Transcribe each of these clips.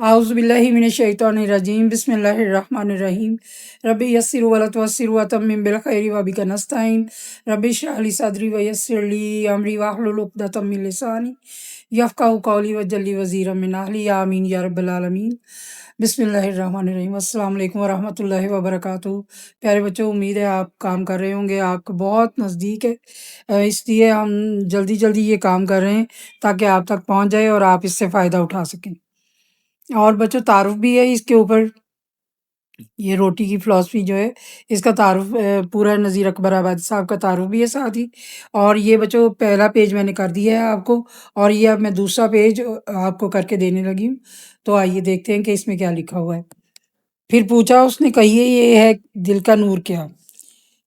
اعوذ باللہ من الشیطان الرجیم بسم اللہ الرحمن الرحیم ربی یسر ولا تعسر وتمم بالخیر وبک نستعین ربی اشرح لی صدری ویسر لی امری واحلل عقدۃ من لسانی یفقہوا قولی واجعل لی وزیرا من اہلی آمین یا رب العالمین۔ بسم اللہ الرحمن الرحیم۔ السلام علیکم ورحمۃ اللہ وبرکاتہ۔ پیارے بچوں، امید ہے آپ کام کر رہے ہوں گے، آپ کو بہت نزدیک ہے، اس لیے ہم جلدی جلدی یہ کام کر رہے ہیں تاکہ آپ تک پہنچ جائے اور آپ اس سے فائدہ اٹھا سکیں۔ اور بچوں، تعارف بھی ہے اس کے اوپر، یہ روٹی کی فلاسفی جو ہے اس کا تعارف پورا نذیر اکبر آبادی صاحب کا تعارف بھی ہے ساتھ ہی۔ اور یہ بچوں پہلا پیج میں نے کر دیا ہے آپ کو، اور یہ اب میں دوسرا پیج آپ کو کر کے دینے لگی ہوں، تو آئیے دیکھتے ہیں کہ اس میں کیا لکھا ہوا ہے۔ پھر پوچھا اس نے، کہیے یہ ہے دل کا نور کیا؟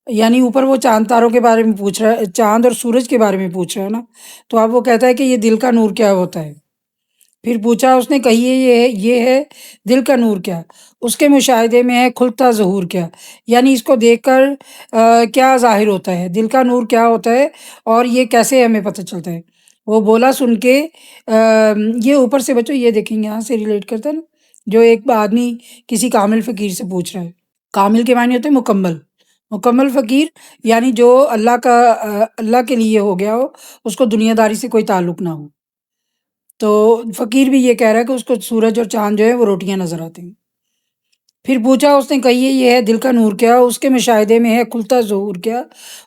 یعنی اوپر وہ چاند تاروں کے بارے میں پوچھ رہا ہے، چاند اور سورج کے بارے میں پوچھ رہا ہے نا، تو اب وہ کہتا ہے کہ یہ دل کا نور کیا ہوتا ہے۔ پھر پوچھا اس نے، کہیے یہ ہے دل کا نور کیا؟ اس کے مشاہدے میں ہے کھلتا ظہور کیا؟ یعنی اس کو دیکھ کر کیا ظاہر ہوتا ہے، دل کا نور کیا ہوتا ہے اور یہ کیسے ہمیں پتہ چلتا ہے؟ وہ بولا سن کے یہ اوپر سے بچوں یہ دیکھیں گے، یہاں سے ریلیٹ کرتا ہے نا، جو ایک آدمی کسی کامل فقیر سے پوچھ رہا ہے۔ کامل کے معنی ہوتے ہیں مکمل، مکمل فقیر یعنی جو اللہ کے لیے ہو گیا ہو، اس کو دنیا داری سے کوئی تعلق نہ ہو۔ تو فقیر بھی یہ کہہ رہا ہے کہ اس کو سورج اور چاند جو ہے وہ روٹیاں نظر آتی ہیں۔ پھر پوچھا اس نے، کہیے یہ ہے دل کا نور کیا؟ اس کے مشاہدے میں ہے کھلتا ظہور کیا؟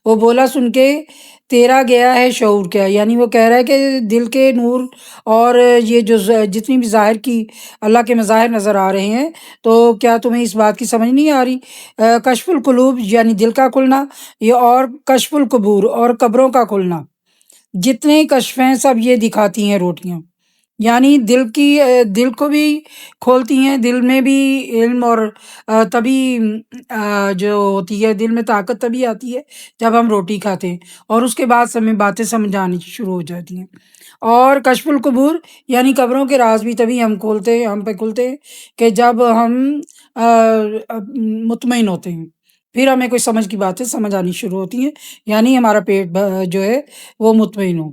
وہ بولا سن کے، تیرا گیا ہے شعور کیا؟ یعنی وہ کہہ رہا ہے کہ دل کے نور اور یہ جو جتنی بھی ظاہر کی اللہ کے مظاہر نظر آ رہے ہیں، تو کیا تمہیں اس بات کی سمجھ نہیں آ رہی؟ کشف القلوب یعنی دل کا کھلنا، یہ اور کشف القبور اور قبروں کا کھلنا، جتنے کشف ہیں سب یہ دکھاتی ہیں روٹیاں، یعنی دل کو بھی کھولتی ہیں، دل میں بھی علم اور تبھی جو ہوتی ہے دل میں طاقت تبھی آتی ہے جب ہم روٹی کھاتے ہیں، اور اس کے بعد ہمیں باتیں سمجھ آنی شروع ہو جاتی ہیں۔ اور کشف القبور یعنی قبروں کے راز بھی تبھی ہم پہ کھلتے ہیں کہ جب ہم مطمئن ہوتے ہیں، پھر ہمیں کوئی سمجھ کی باتیں سمجھ آنی شروع ہوتی ہیں، یعنی ہمارا پیٹ جو ہے وہ مطمئن ہو۔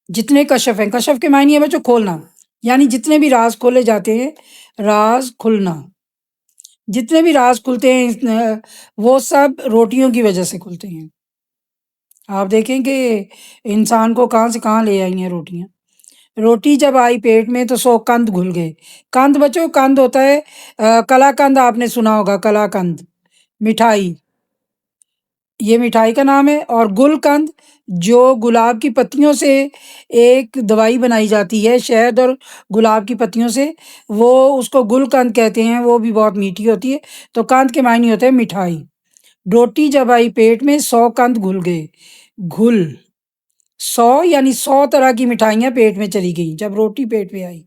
جتنے کشف ہیں، کشف کے معنی ہے بچوں کھولنا، یعنی جتنے بھی راز کھولے جاتے ہیں، راز کھلنا، جتنے بھی راز کھلتے ہیں وہ سب روٹیوں کی وجہ سے کھلتے ہیں۔ آپ دیکھیں کہ انسان کو کہاں سے کہاں لے آئی ہیں روٹیاں۔ روٹی جب آئی پیٹ میں تو 100 قند گھل گئے۔ قند بچوں، قند ہوتا ہے کلا قند، آپ نے سنا ہوگا، کلا قند مٹھائی، یہ مٹھائی کا نام ہے۔ اور گل قند جو گلاب کی پتیوں سے ایک دوائی بنائی جاتی ہے، شہد اور گلاب کی پتیوں سے، وہ اس کو گل قند کہتے ہیں، وہ بھی بہت میٹھی ہوتی ہے۔ تو قند کے معنی ہوتے ہیں مٹھائی۔ روٹی جب آئی پیٹ میں 100 قند گھل گئے، گھل 100 یعنی 100 طرح کی مٹھائیاں پیٹ میں چلی گئیں جب روٹی پیٹ میں آئی۔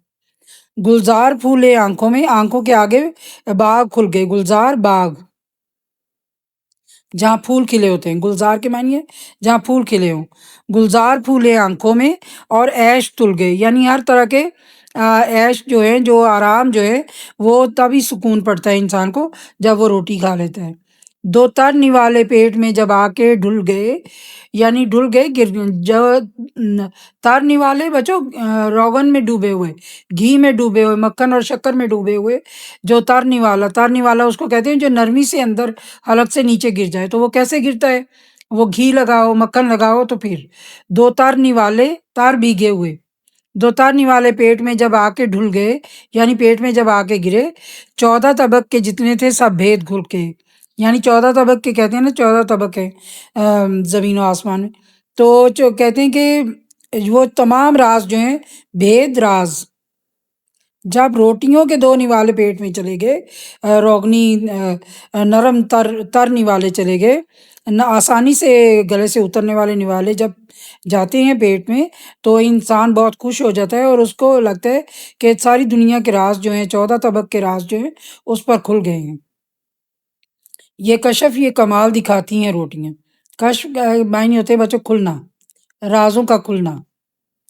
گلزار پھولے آنکھوں میں، آنکھوں کے آگے باغ کھل گئے، گلزار باغ جہاں پھول کھلے ہوتے ہیں، گلزار کے معنی ہے جہاں پھول کھلے ہوں۔ گلزار پھولے آنکھوں میں اور عیش تل گئے، یعنی ہر طرح کے عیش جو ہے، جو آرام جو ہے، وہ تبھی سکون پڑتا ہے انسان کو جب وہ روٹی کھا لیتا ہے۔ دو تر نوالے پیٹ میں جب آ کے ڈھل گئے، یعنی ڈھل گئے، جو تر نوالے بچوں روغن میں ڈوبے ہوئے، گھی میں ڈوبے ہوئے، مکھن اور شکر میں ڈوبے ہوئے، جو تر نوالا اس کو کہتے ہیں جو نرمی سے اندر حلق سے نیچے گر جائے۔ تو وہ کیسے گرتا ہے؟ وہ گھی لگاؤ، مکھن لگاؤ تو پھر دو تر نوالے، تر بھیگے ہوئے، دو تر نوالے پیٹ میں جب آ کے ڈھل گئے، یعنی پیٹ میں جب آ کے گرے، 14 طبق کے جتنے تھے سب بھید کھل کے، یعنی 14 طبق کے کہتے ہیں نا، 14 طبق ہے زمین و آسمان میں، تو جو کہتے ہیں کہ وہ تمام راز جو ہیں، بھید راز، جب روٹیوں کے 2 نوالے پیٹ میں چلے گئے، روغنی نرم تر نوالے چلے گئے، آسانی سے گلے سے اترنے والے نوالے جب جاتے ہیں پیٹ میں، تو انسان بہت خوش ہو جاتا ہے اور اس کو لگتا ہے کہ ساری دنیا کے راز جو ہیں، 14 طبق کے راز جو ہیں اس پر کھل گئے ہیں۔ یہ کشف، یہ کمال دکھاتی ہیں روٹیاں۔ کشف معنی ہوتے ہیں بچوں کھلنا، رازوں کا کھلنا،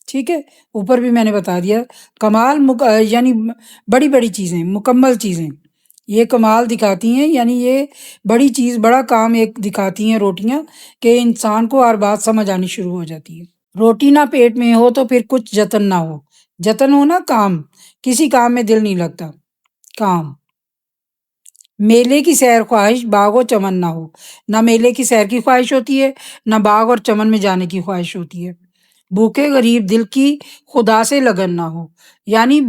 ٹھیک ہے، اوپر بھی میں نے بتا دیا۔ کمال یعنی بڑی بڑی چیزیں، مکمل چیزیں، یہ کمال دکھاتی ہیں، یعنی یہ بڑی چیز، بڑا کام ایک دکھاتی ہیں روٹیاں، کہ انسان کو ہر بات سمجھ آنی شروع ہو جاتی ہے۔ روٹی نہ پیٹ میں ہو تو پھر کچھ جتن نہ ہو، جتن ہونا کام، کسی کام میں دل نہیں لگتا، کام۔ میلے کی سیر خواہش باغ و چمن نہ ہو، نہ میلے کی سیر کی خواہش ہوتی ہے، نہ باغ اور چمن میں جانے کی خواہش ہوتی ہے۔ بھوکے غریب دل کی خدا سے لگن نہ ہو، یعنی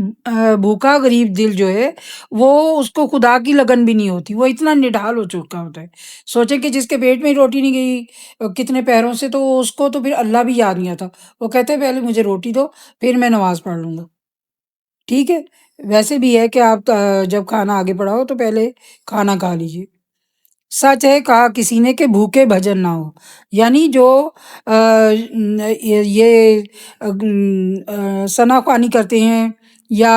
بھوکا غریب دل جو ہے وہ اس کو خدا کی لگن بھی نہیں ہوتی، وہ اتنا نڈھال ہو چکا ہوتا ہے۔ سوچے کہ جس کے پیٹ میں روٹی نہیں گئی کتنے پیروں سے، تو اس کو تو پھر اللہ بھی یاد نہیں آتا، وہ کہتے ہیں پہلے مجھے روٹی دو پھر میں نماز پڑھ لوں گا۔ ٹھیک ہے، ویسے بھی ہے کہ آپ جب کھانا آگے بڑھاؤ تو پہلے کھانا کھا لیجیے۔ سچ ہے کہا کسی نے کہ بھوکے بھجن نہ ہو، یعنی جو یہ ثنا خوانی کرتے ہیں یا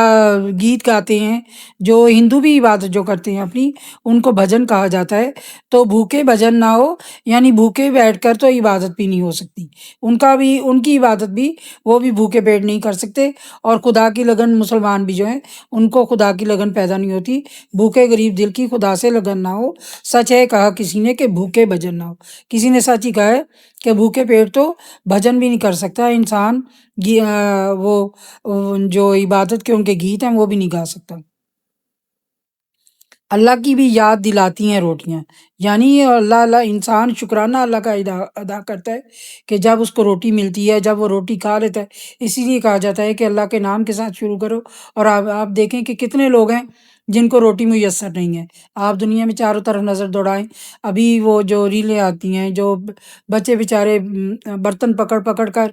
گیت گاتے ہیں، جو ہندو بھی عبادت جو کرتے ہیں اپنی، ان کو بھجن کہا جاتا ہے۔ تو بھوکے بھجن نہ ہو، یعنی بھوکے بیٹھ کر تو عبادت بھی نہیں ہو سکتی، ان کی عبادت بھی وہ بھی بھوکے پیٹ نہیں کر سکتے، اور خدا کی لگن مسلمان بھی جو ہیں ان کو خدا کی لگن پیدا نہیں ہوتی۔ بھوکے غریب دل کی خدا سے لگن نہ ہو، سچ ہے کہا کسی نے کہ بھوکے بھجن نہ ہو، کسی نے سچ ہی کہا ہے کہ بھوکے پیٹ تو بھجن بھی نہیں کر سکتا انسان، وہ جو عبادت کے ان کے گیت ہیں وہ بھی نہیں گا سکتا۔ اللہ کی بھی یاد دلاتی ہیں روٹیاں، یعنی اللہ انسان شکرانہ اللہ کا ادا کرتا ہے کہ جب اس کو روٹی ملتی ہے، جب وہ روٹی کھا لیتا ہے۔ اسی لیے کہا جاتا ہے کہ اللہ کے نام کے ساتھ شروع کرو، اور آپ دیکھیں کہ کتنے لوگ ہیں جن کو روٹی میسر نہیں ہے۔ آپ دنیا میں چاروں طرف نظر دوڑائیں، ابھی وہ جو ریلیں آتی ہیں، جو بچے بیچارے برتن پکڑ پکڑ کر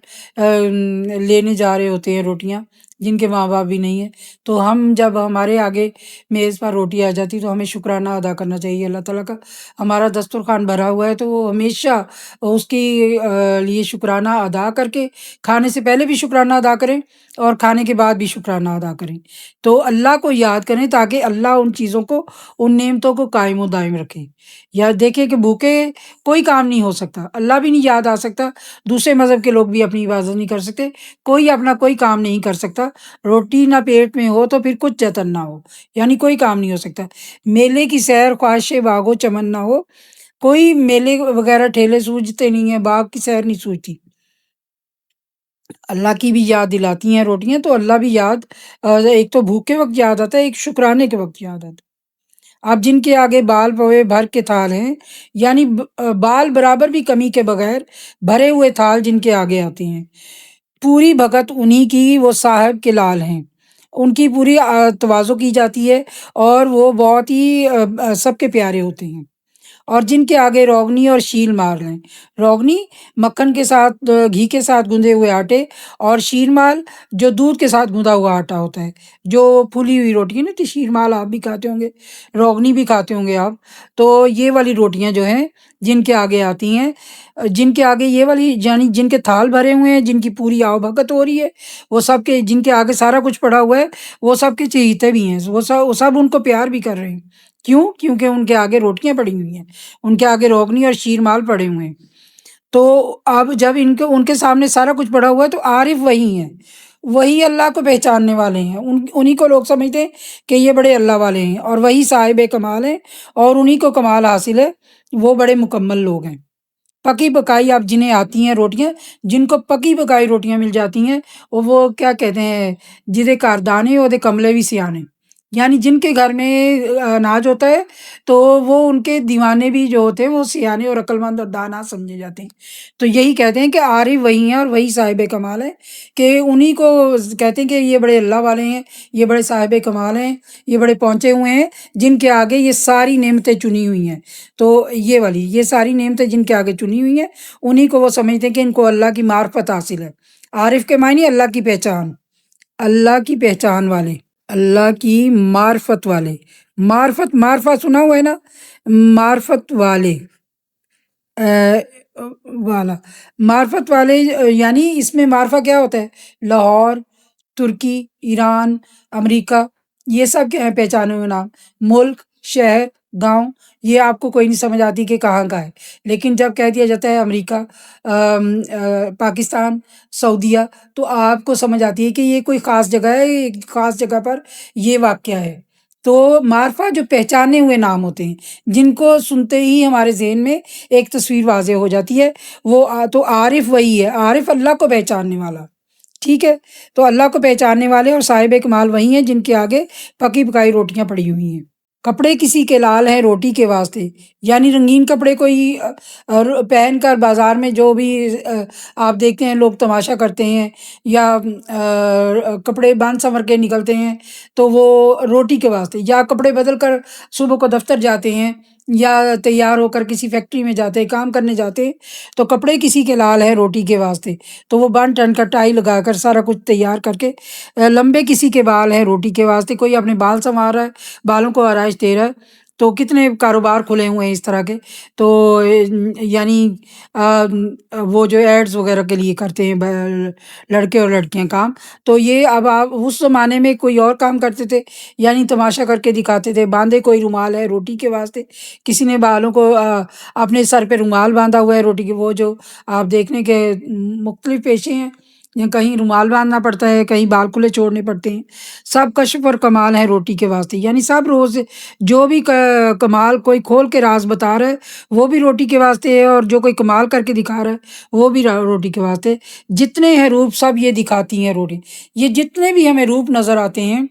لینے جا رہے ہوتے ہیں روٹیاں، جن کے ماں باپ بھی نہیں ہیں، تو ہم جب ہمارے آگے میز پر روٹی آ جاتی تو ہمیں شکرانہ ادا کرنا چاہیے اللہ تعالیٰ کا۔ ہمارا دسترخوان بھرا ہوا ہے تو وہ ہمیشہ اس کی لیے شکرانہ ادا کر کے، کھانے سے پہلے بھی شکرانہ ادا کریں اور کھانے کے بعد بھی شکرانہ ادا کریں، تو اللہ کو یاد کریں تاکہ اللہ ان چیزوں کو، ان نعمتوں کو قائم و دائم رکھے۔ یا دیکھیں کہ بھوکے کوئی کام نہیں ہو سکتا، اللہ بھی نہیں یاد آ سکتا، دوسرے مذہب کے لوگ بھی اپنی عبادت نہیں کر سکتے، کوئی اپنا کوئی کام نہیں کر سکتا۔ روٹی نہ پیٹ میں ہو تو پھر کچھ جتن نہ ہو، یعنی کوئی کام نہیں ہو سکتا۔ میلے کی سیر خواہش باغ و چمن نہ ہو، کوئی میلے وغیرہ ٹھیلے سوجتے نہیں ہیں، باغ کی سیر نہیں سوجتی۔ اللہ کی بھی یاد دلاتی ہیں روٹیاں، تو اللہ بھی یاد ایک تو بھوک کے وقت یاد آتا ہے، ایک شکرانے کے وقت یاد آتا ہے۔ اب جن کے آگے بال پوے بھر کے تھال ہیں، یعنی بال برابر بھی کمی کے بغیر بھرے ہوئے تھال جن کے آگے آتے ہیں، پوری بھگت انہی کی، وہ صاحب کے لال ہیں، ان کی پوری تواضع کی جاتی ہے، اور وہ بہت ہی سب کے پیارے ہوتے ہیں۔ اور جن کے آگے روغنی اور شیل مال ہیں، روغنی مکھن کے ساتھ، گھی کے ساتھ گوندے ہوئے آٹے، اور شیر مال جو دودھ کے ساتھ گوندا ہوا آٹا ہوتا ہے، جو پھولی ہوئی روٹی ہے نا، تو شیر مال آپ بھی کھاتے ہوں گے، روغنی بھی کھاتے ہوں گے آپ، تو یہ والی روٹیاں جو ہیں جن کے آگے آتی ہیں، جن کے آگے یہ والی، یعنی جن کے تھال بھرے ہوئے ہیں، جن کی پوری آؤ بھگت ہو رہی ہے، وہ سب کے، جن کے آگے سارا کچھ پڑا ہوا ہے، وہ سب کے چہیتے بھی ہیں، وہ سب ان کو پیار بھی کر رہے ہیں۔ کیوں؟ کیونکہ ان کے آگے روٹیاں پڑی ہوئی ہیں، ان کے آگے روغنی اور شیر مال پڑے ہوئے ہیں۔ تو اب جب ان کے سامنے سارا کچھ پڑا ہوا ہے تو عارف وہی ہیں، وہی اللہ کو پہچاننے والے ہیں، انہی کو لوگ سمجھتے ہیں کہ یہ بڑے اللہ والے ہیں، اور وہی صاحب کمال ہیں، اور انہی کو کمال حاصل ہے، وہ بڑے مکمل لوگ ہیں۔ پکی پکائی اب جنہیں آتی ہیں روٹیاں، جن کو پکی پکائی روٹیاں مل جاتی ہیں، وہ کیا کہتے ہیں، جدے کاردانے وہ دے کملے بھی سیانے، یعنی جن کے گھر میں اناج ہوتا ہے تو وہ ان کے دیوانے بھی جو ہوتے ہیں وہ سیانے اور عقل مند اور دانا سمجھے جاتے ہیں۔ تو یہی کہتے ہیں کہ عارف وہی ہیں اور وہی صاحب کمال ہیں، کہ انہی کو کہتے ہیں کہ یہ بڑے اللہ والے ہیں، یہ بڑے صاحب کمال ہیں، یہ بڑے پہنچے ہوئے ہیں، جن کے آگے یہ ساری نعمتیں چنی ہوئی ہیں۔ تو یہ ساری نعمتیں جن کے آگے چنی ہوئی ہیں، انہی کو وہ سمجھتے ہیں کہ ان کو اللہ کی معرفت حاصل ہے۔ عارف کے معنی اللہ کی پہچان، اللہ کی پہچان والے، اللہ کی معرفت والے، معرفت سنا ہوا ہے نا، معرفت والے، والا، معرفت والے، یعنی اس میں معرفت کیا ہوتا ہے؟ لاہور، ترکی، ایران، امریکہ، یہ سب کیا ہیں؟ پہچانے ہوئے نام، ملک، شہر، گاؤں، یہ آپ کو کوئی نہیں سمجھ آتی کہ کہاں کا ہے، لیکن جب کہہ دیا جاتا ہے امریکہ، پاکستان، سعودیہ، تو آپ کو سمجھ آتی ہے کہ یہ کوئی خاص جگہ ہے، ایک خاص جگہ پر یہ واقعہ ہے۔ تو معرفہ جو پہچانے ہوئے نام ہوتے ہیں، جن کو سنتے ہی ہمارے ذہن میں ایک تصویر واضح ہو جاتی ہے، وہ تو عارف وہی ہے، عارف اللہ کو پہچاننے والا، ٹھیک ہے، تو اللہ کو پہچاننے والے اور صاحب کمال وہی ہیں جن کے آگے پکی پکائی روٹیاں پڑی ہوئی ہیں۔ کپڑے کسی کے لال ہیں روٹی کے واسطے، یعنی رنگین کپڑے کوئی پہن کر بازار میں جو بھی آپ دیکھتے ہیں لوگ تماشا کرتے ہیں، یا کپڑے باندھ سنور کے نکلتے ہیں تو وہ روٹی کے واسطے، یا کپڑے بدل کر صبح کو دفتر جاتے ہیں یا تیار ہو کر کسی فیکٹری میں جاتے ہیں، کام کرنے جاتے ہیں، تو کپڑے کسی کے لال ہیں روٹی کے واسطے، تو وہ بن ٹن کر ٹائی لگا کر سارا کچھ تیار کر کے، لمبے کسی کے بال ہیں روٹی کے واسطے، کوئی اپنے بال سنوار رہا ہے، بالوں کو آرائش دے رہا ہے، تو کتنے کاروبار کھلے ہوئے ہیں اس طرح کے، تو یعنی وہ جو ایڈز وغیرہ کے لیے کرتے ہیں لڑکے اور لڑکیاں کام، تو یہ اب آپ اس زمانے میں کوئی اور کام کرتے تھے، یعنی تماشا کر کے دکھاتے تھے، باندھے کوئی رومال ہے روٹی کے واسطے، کسی نے بالوں کو اپنے سر پہ رومال باندھا ہوا ہے روٹی کے، وہ جو آپ دیکھنے کے مختلف پیشے ہیں، یا کہیں رومال باندھنا پڑتا ہے، کہیں بال کھلے چھوڑنے پڑتے ہیں، سب کشف اور کمال ہے روٹی کے واسطے، یعنی سب روز جو بھی کمال کوئی کھول کے راز بتا رہا ہے وہ بھی روٹی کے واسطے ہے، اور جو کوئی کمال کر کے دکھا رہا ہے وہ بھی روٹی کے واسطے، جتنے ہیں روپ سب یہ دکھاتی ہیں روٹی، یہ جتنے بھی ہمیں روپ نظر آتے ہیں،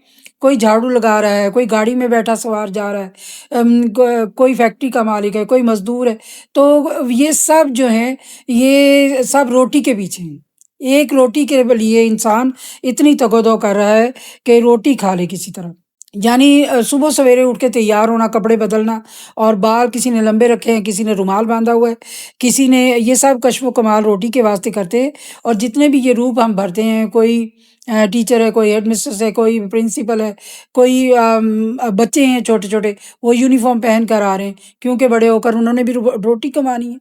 کوئی جھاڑو لگا رہا ہے، کوئی گاڑی میں بیٹھا سوار جا رہا ہے، کوئی فیکٹری کا مالک ہے، کوئی مزدور ہے، تو یہ سب جو ہیں یہ سب روٹی کے پیچھے ہیں، ایک روٹی کے لیے انسان اتنی تگودو کر رہا ہے کہ روٹی کھا لے کسی طرح، یعنی صبح سویرے اٹھ کے تیار ہونا، کپڑے بدلنا، اور بال کسی نے لمبے رکھے ہیں، کسی نے رومال باندھا ہوا ہے، کسی نے، یہ سب کشف و کمال روٹی کے واسطے کرتے ہیں، اور جتنے بھی یہ روپ ہم بھرتے ہیں، کوئی ٹیچر ہے، کوئی ہیڈ مسٹرس ہے، کوئی پرنسپل ہے، کوئی بچے ہیں چھوٹے چھوٹے، وہ یونیفارم پہن کر آ رہے ہیں کیونکہ بڑے ہو کر انہوں نے بھی روٹی کمانی ہے،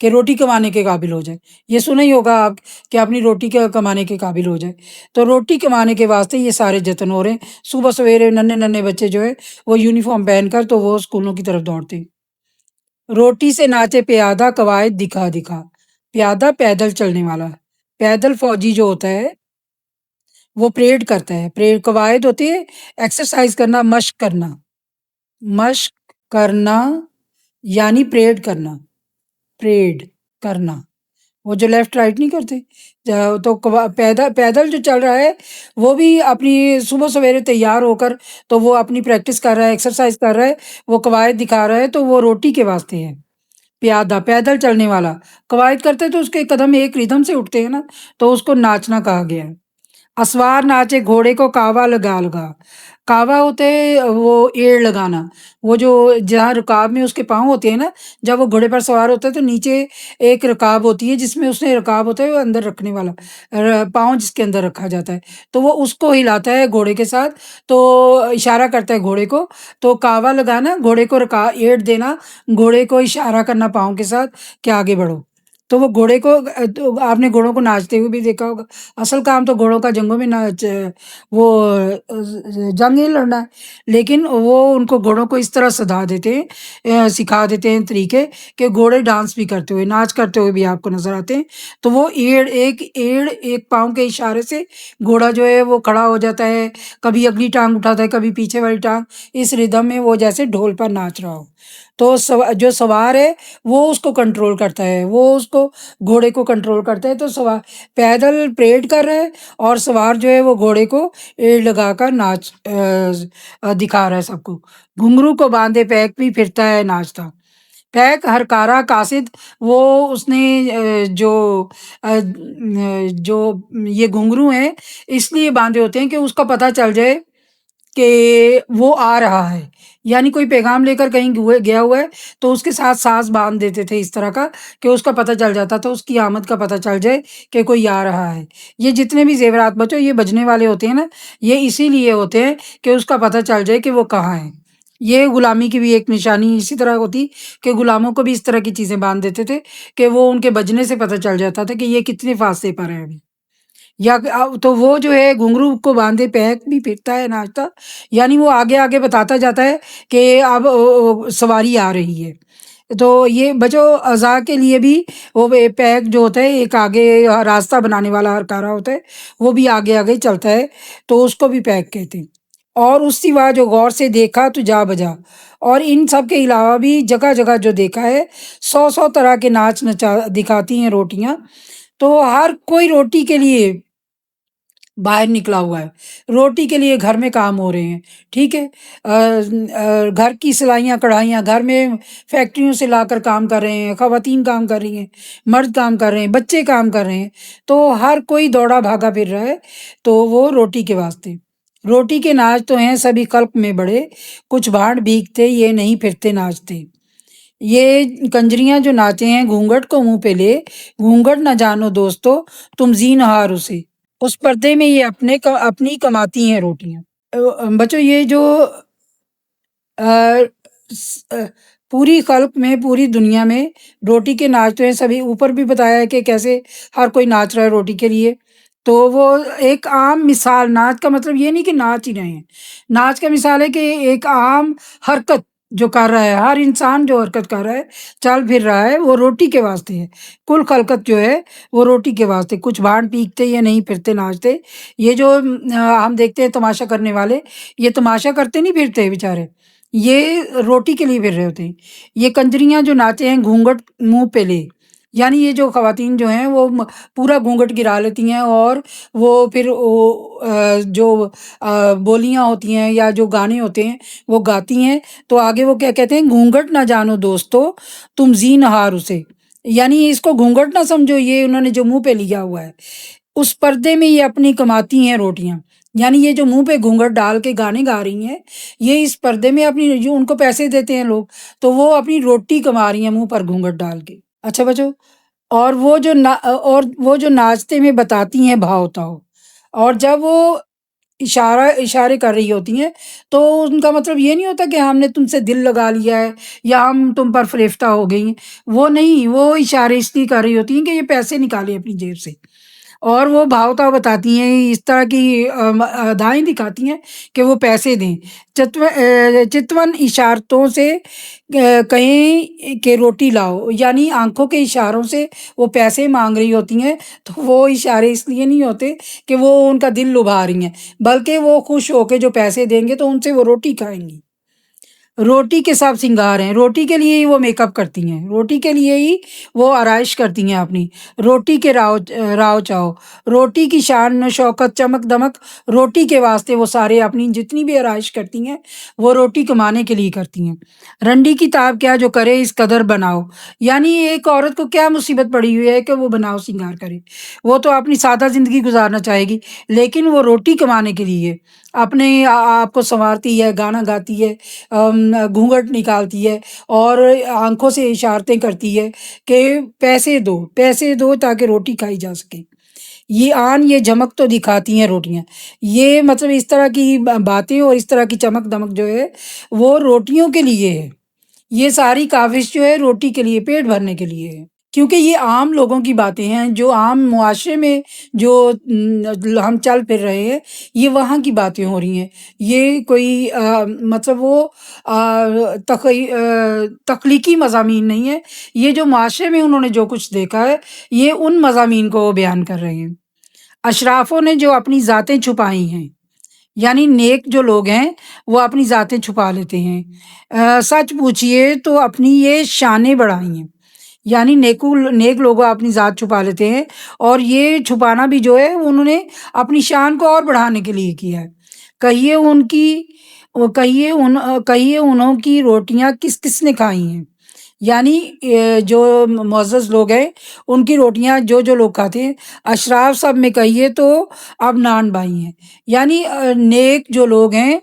کہ روٹی کمانے کے قابل ہو جائے، یہ سنا ہی ہوگا آپ کہ اپنی روٹی کے کمانے کے قابل ہو جائے، تو روٹی کمانے کے واسطے یہ سارے جتن ہو رہے ہیں، صبح سویرے ننھے ننھے بچے جو ہے وہ یونیفارم پہن کر تو وہ اسکولوں کی طرف دوڑتے ہیں۔ روٹی سے ناچے پیادہ قواعد دکھا دکھا، پیادہ پیدل چلنے والا، پیدل فوجی جو ہوتا ہے وہ پریڈ کرتا ہے، پریڈ قواعد ہوتی ہے ایکسرسائز کرنا، مشق کرنا، مشق کرنا یعنی پریڈ کرنا، پریڈ کرنا، وہ جو لیفٹ رائٹ نہیں کرتے، تو پیدل پیدل جو چل رہا ہے وہ بھی اپنی صبح سویرے تیار ہو کر تو وہ اپنی پریکٹس کر رہا ہے، ایکسرسائز کر رہا ہے، وہ قواعد دکھا رہا ہے، تو وہ روٹی کے واسطے ہے۔ پیادہ پیدل چلنے والا قواعد کرتے تو اس کے قدم ایک ردھم سے اٹھتے ہیں نا، تو اس کو ناچنا کہا گیا ہے۔ اسوار ناچے گھوڑے کو کاوا لگا لگا، کاوا ہوتے وہ ایڑ لگانا، وہ جو جہاں رکاب میں اس کے پاؤں ہوتے ہیں نا، جب وہ گھوڑے پر سوار ہوتا ہے تو نیچے ایک رکاب ہوتی ہے جس میں اس نے رکاب ہوتا ہے وہ اندر رکھنے والا، پاؤں جس کے اندر رکھا جاتا ہے، تو وہ اس کو ہلاتا ہے گھوڑے کے ساتھ، تو اشارہ کرتا ہے گھوڑے کو، تو کاوا لگانا گھوڑے کو ایڑ دینا، گھوڑے کو اشارہ کرنا پاؤں کے ساتھ کہ آگے بڑھو، تو وہ گھوڑے کو، تو آپ نے گھوڑوں کو ناچتے ہوئے بھی دیکھا ہوگا، اصل کام تو گھوڑوں کا جنگوں میں ناچ، وہ جنگ ہی لڑنا ہے، لیکن وہ ان کو گھوڑوں کو اس طرح سدھا دیتے ہیں، سکھا دیتے ہیں طریقے کہ گھوڑے ڈانس بھی کرتے ہوئے، ناچ کرتے ہوئے بھی آپ کو نظر آتے ہیں، تو وہ ایڑ ایک پاؤں کے اشارے سے گھوڑا جو ہے وہ کھڑا ہو جاتا ہے، کبھی اگلی ٹانگ اٹھاتا ہے، کبھی پیچھے والی ٹانگ، اس ردھم میں وہ جیسے ڈھول پر ناچ رہا ہو، تو جو سوار ہے وہ اس کو کنٹرول کرتا ہے، وہ اس کو گھوڑے کو کنٹرول کرتا ہے، تو سوار پیدل پریڈ کر رہا ہے، اور سوار جو ہے وہ گھوڑے کو ایڑ لگا کر ناچ دکھا رہا ہے سب کو۔ گھنگرو کو باندھے پیک بھی پھرتا ہے ناچتا، پیک ہر کارا قاصد، وہ اس نے جو یہ گھنگرو ہیں اس لیے باندھے ہوتے ہیں کہ اس کا پتہ چل جائے کہ وہ آ رہا ہے، یعنی کوئی پیغام لے کر کہیں گیا ہوا ہے تو اس کے ساتھ ساز باندھ دیتے تھے اس طرح کا کہ اس کا پتہ چل جاتا تھا، اس کی آمد کا پتہ چل جائے کہ کوئی آ رہا ہے۔ یہ جتنے بھی زیورات بچو یہ بجنے والے ہوتے ہیں نا، یہ اسی لیے ہوتے ہیں کہ اس کا پتہ چل جائے کہ وہ کہاں ہے۔ یہ غلامی کی بھی ایک نشانی اسی طرح ہوتی کہ غلاموں کو بھی اس طرح کی چیزیں باندھ دیتے تھے کہ وہ ان کے بجنے سے پتہ چل جاتا تھا کہ یہ کتنے فاصلے پر ہے ابھی، یا تو وہ جو ہے گھنگرو کو باندھے پیک بھی پھرتا ہے ناچتا، یعنی وہ آگے آگے بتاتا جاتا ہے کہ اب سواری آ رہی ہے، تو یہ بچو ازا کے لیے بھی وہ پیک جو ہوتا ہے ایک آگے راستہ بنانے والا ہرکارا ہوتا ہے، وہ بھی آگے آگے چلتا ہے، تو اس کو بھی پیک کہتے ہیں۔ اور اس سوا جو غور سے دیکھا تو جا بجا، اور ان سب کے علاوہ بھی جگہ جگہ جو دیکھا ہے، سو سو طرح کے ناچ دکھاتی ہیں روٹیاں، تو ہر کوئی روٹی کے لیے باہر نکلا ہوا ہے، روٹی کے لیے گھر میں کام ہو رہے ہیں، ٹھیک ہے، گھر کی سلائیاں کڑھائیاں گھر میں فیکٹریوں سے لا کر کام کر رہے ہیں، خواتین کام کر رہی ہیں، مرد کام کر رہے ہیں، بچے کام کر رہے ہیں، تو ہر کوئی دوڑا بھاگا پھر رہا ہے، تو وہ روٹی کے واسطے۔ روٹی کے ناچ تو ہیں سبھی خلق میں بڑے، کچھ بھاڑ بھیگتے یہ نہیں پھرتے ناچتے۔ یہ کنجریاں جو ناچے ہیں گھونگھٹ کو منہ پہ لے، گھونگھٹ نہ جانو دوستو تم زینہار اسے، اس پردے میں یہ اپنی کماتی ہیں روٹیاں۔ بچوں یہ جو آ، س- آ، پوری خلق میں پوری دنیا میں روٹی کے ناچ تو ہیں سبھی، اوپر بھی بتایا ہے کہ کیسے ہر کوئی ناچ رہا ہے روٹی کے لیے، تو وہ ایک عام مثال، ناچ کا مطلب یہ نہیں کہ ناچ ہی رہے ہیں، ناچ کا مثال ہے کہ ایک عام حرکت جو کر رہا ہے، ہر انسان جو حرکت کر رہا ہے، چل پھر رہا ہے، وہ روٹی کے واسطے ہے۔ کل خلقت جو ہے وہ روٹی کے واسطے، کچھ بھاڑ پیکتے یا نہیں پھرتے ناچتے۔ یہ جو ہم دیکھتے ہیں تماشا کرنے والے، یہ تماشا کرتے نہیں پھرتے بیچارے، یہ روٹی کے لیے پھر رہے ہوتے ہیں۔ یہ کنجریاں جو ناچے ہیں گھونگھٹ منہ پہ لے، یعنی یہ جو خواتین جو ہیں وہ پورا گھونگھٹ گرا لیتی ہیں، اور وہ پھر جو بولیاں ہوتی ہیں یا جو گانے ہوتے ہیں وہ گاتی ہیں، تو آگے وہ کیا کہتے ہیں، گھونگھٹ نہ جانو دوستو تم زینہار اسے، یعنی اس کو گھونگھٹ نہ سمجھو، یہ انہوں نے جو منہ پہ لیا ہوا ہے، اس پردے میں یہ اپنی کماتی ہیں روٹیاں، یعنی یہ جو منہ پہ گھونگھٹ ڈال کے گانے گا رہی ہیں، یہ اس پردے میں اپنی، جو ان کو پیسے دیتے ہیں لوگ، تو وہ اپنی روٹی کما رہی ہیں منہ پر گھونگھٹ ڈال کے۔ اچھا بچو، اور وہ جو ناچتے میں بتاتی ہیں بھاؤ تاؤ، اور جب وہ اشارے کر رہی ہوتی ہیں، تو ان کا مطلب یہ نہیں ہوتا کہ ہم نے تم سے دل لگا لیا ہے یا ہم تم پر فریفتہ ہو گئی ہیں، وہ نہیں، وہ اشارے اس لیے کر رہی ہوتی ہیں کہ یہ پیسے نکالیں اپنی جیب سے، اور وہ بھاؤ تاؤ بتاتی ہیں، اس طرح کی ادائیں دکھاتی ہیں کہ وہ پیسے دیں، چتون اشارتوں سے کہیں کہ روٹی لاؤ، یعنی آنکھوں کے اشاروں سے وہ پیسے مانگ رہی ہوتی ہیں، تو وہ اشارے اس لیے نہیں ہوتے کہ وہ ان کا دل لبھا رہی ہیں، بلکہ وہ خوش ہو کے جو پیسے دیں گے تو ان سے وہ روٹی کھائیں گی۔ روٹی کے سب سنگار ہیں، روٹی کے لیے ہی وہ میک اپ کرتی ہیں، روٹی کے لیے ہی وہ آرائش کرتی ہیں اپنی، روٹی کے راو چاؤ، روٹی کی شان و شوکت چمک دمک، روٹی کے واسطے وہ سارے اپنی جتنی بھی آرائش کرتی ہیں وہ روٹی کمانے کے لیے کرتی ہیں۔ رنڈی کی تاب کیا جو کرے اس قدر بناؤ، یعنی ایک عورت کو کیا مصیبت پڑی ہوئی ہے کہ وہ بناؤ سنگار کرے، وہ تو اپنی سادہ زندگی گزارنا چاہے گی، لیکن وہ روٹی کمانے کے لیے اپنے آپ کو سنوارتی ہے، گانا گاتی ہے، گھونگھٹ نکالتی ہے، اور آنکھوں سے اشارتیں کرتی ہے کہ پیسے دو پیسے دو تاکہ روٹی کھائی جا سکے۔ یہ جھمک تو دکھاتی ہیں روٹیاں، یہ مطلب اس طرح کی باتیں اور اس طرح کی چمک دمک جو ہے وہ روٹیوں کے لیے ہے، یہ ساری کاوش جو ہے روٹی کے لیے، پیٹ بھرنے کے لیے ہے، کیونکہ یہ عام لوگوں کی باتیں ہیں جو عام معاشرے میں جو ہم چل پھر رہے ہیں، یہ وہاں کی باتیں ہو رہی ہیں، یہ کوئی مطلب وہ تخلیقی مضامین نہیں ہے، یہ جو معاشرے میں انہوں نے جو کچھ دیکھا ہے یہ ان مضامین کو وہ بیان کر رہے ہیں۔ اشرافوں نے جو اپنی ذاتیں چھپائی ہیں، یعنی نیک جو لوگ ہیں وہ اپنی ذاتیں چھپا لیتے ہیں، سچ پوچھئے تو اپنی یہ شانیں بڑھائی ہیں، یعنی نیک لوگ اپنی ذات چھپا لیتے ہیں، اور یہ چھپانا بھی جو ہے انہوں نے اپنی شان کو اور بڑھانے کے لیے کیا ہے۔ کہیے کہیے انہوں کی روٹیاں کس کس نے کھائی ہیں، یعنی جو معزز لوگ ہیں ان کی روٹیاں جو جو لوگ کھاتے ہیں، اشراف سب میں کہیے تو اب نان بھائی ہیں، یعنی نیک جو لوگ ہیں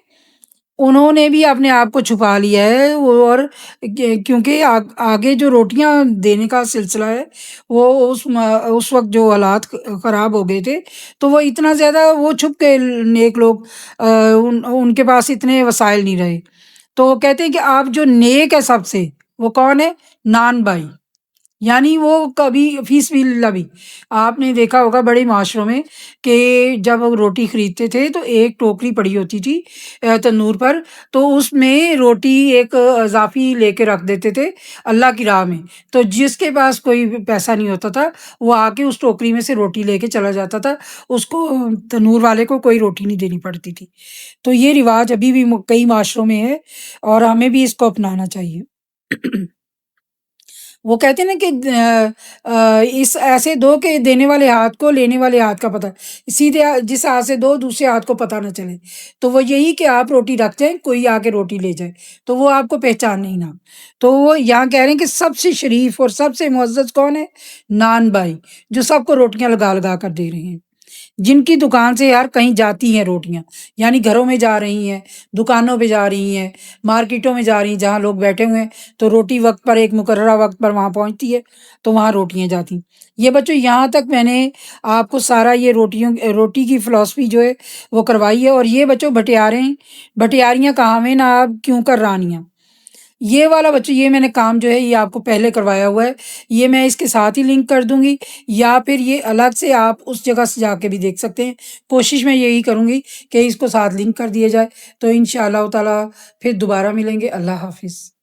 انہوں نے بھی اپنے آپ کو چھپا لیا ہے، اور کیونکہ آگے جو روٹیاں دینے کا سلسلہ ہے وہ اس وقت جو حالات خراب ہو گئے تھے، تو وہ اتنا زیادہ وہ چھپ کے نیک لوگ، ان کے پاس اتنے وسائل نہیں رہے، تو وہ کہتے ہیں کہ آپ جو نیک ہے سب سے، وہ کون ہے، نان بھائی، یعنی وہ کبھی فی سبیل اللہ بھی، آپ نے دیکھا ہوگا بڑے معاشروں میں کہ جب وہ روٹی خریدتے تھے تو ایک ٹوکری پڑی ہوتی تھی تنور پر، تو اس میں روٹی ایک اضافی لے کے رکھ دیتے تھے اللہ کی راہ میں، تو جس کے پاس کوئی پیسہ نہیں ہوتا تھا وہ آ کے اس ٹوکری میں سے روٹی لے کے چلا جاتا تھا، اس کو تنور والے کو کوئی روٹی نہیں دینی پڑتی تھی۔ تو یہ رواج ابھی بھی کئی معاشروں میں ہے، اور ہمیں بھی اس کو اپنانا چاہیے۔ وہ کہتے ہیں نا کہ اس ایسے دو کہ دینے والے ہاتھ کو لینے والے ہاتھ کا پتہ، سیدھے جس ہاتھ سے دو دوسرے ہاتھ کو پتہ نہ چلے۔ تو وہ یہی کہ آپ روٹی رکھ جائیں، کوئی آ کے روٹی لے جائے تو وہ آپ کو پہچان نہیں نا۔ تو وہ یہاں کہہ رہے ہیں کہ سب سے شریف اور سب سے معزز کون ہے؟ نان بھائی، جو سب کو روٹیاں لگا لگا کر دے رہے ہیں، جن کی دکان سے یار کہیں جاتی ہیں روٹیاں، یعنی گھروں میں جا رہی ہیں، دکانوں پہ جا رہی ہیں، مارکیٹوں میں جا رہی ہیں، جہاں لوگ بیٹھے ہوئے ہیں تو روٹی وقت پر ایک مقررہ وقت پر وہاں پہنچتی ہے تو وہاں روٹیاں جاتی ہیں۔ یہ بچوں یہاں تک میں نے آپ کو سارا یہ روٹی کی فلسفی جو ہے وہ کروائی ہے۔ اور یہ بچوں بھٹیارے ہیں، بھٹیاریاں کہاں میں نہ آپ کیوں کر رانیاں، یہ والا بچوں یہ میں نے کام جو ہے یہ آپ کو پہلے کروایا ہوا ہے، یہ میں اس کے ساتھ ہی لنک کر دوں گی، یا پھر یہ الگ سے آپ اس جگہ سے جا کے بھی دیکھ سکتے ہیں۔ کوشش میں یہی کروں گی کہ اس کو ساتھ لنک کر دیا جائے۔ تو انشاءاللہ تعالیٰ پھر دوبارہ ملیں گے۔ اللہ حافظ۔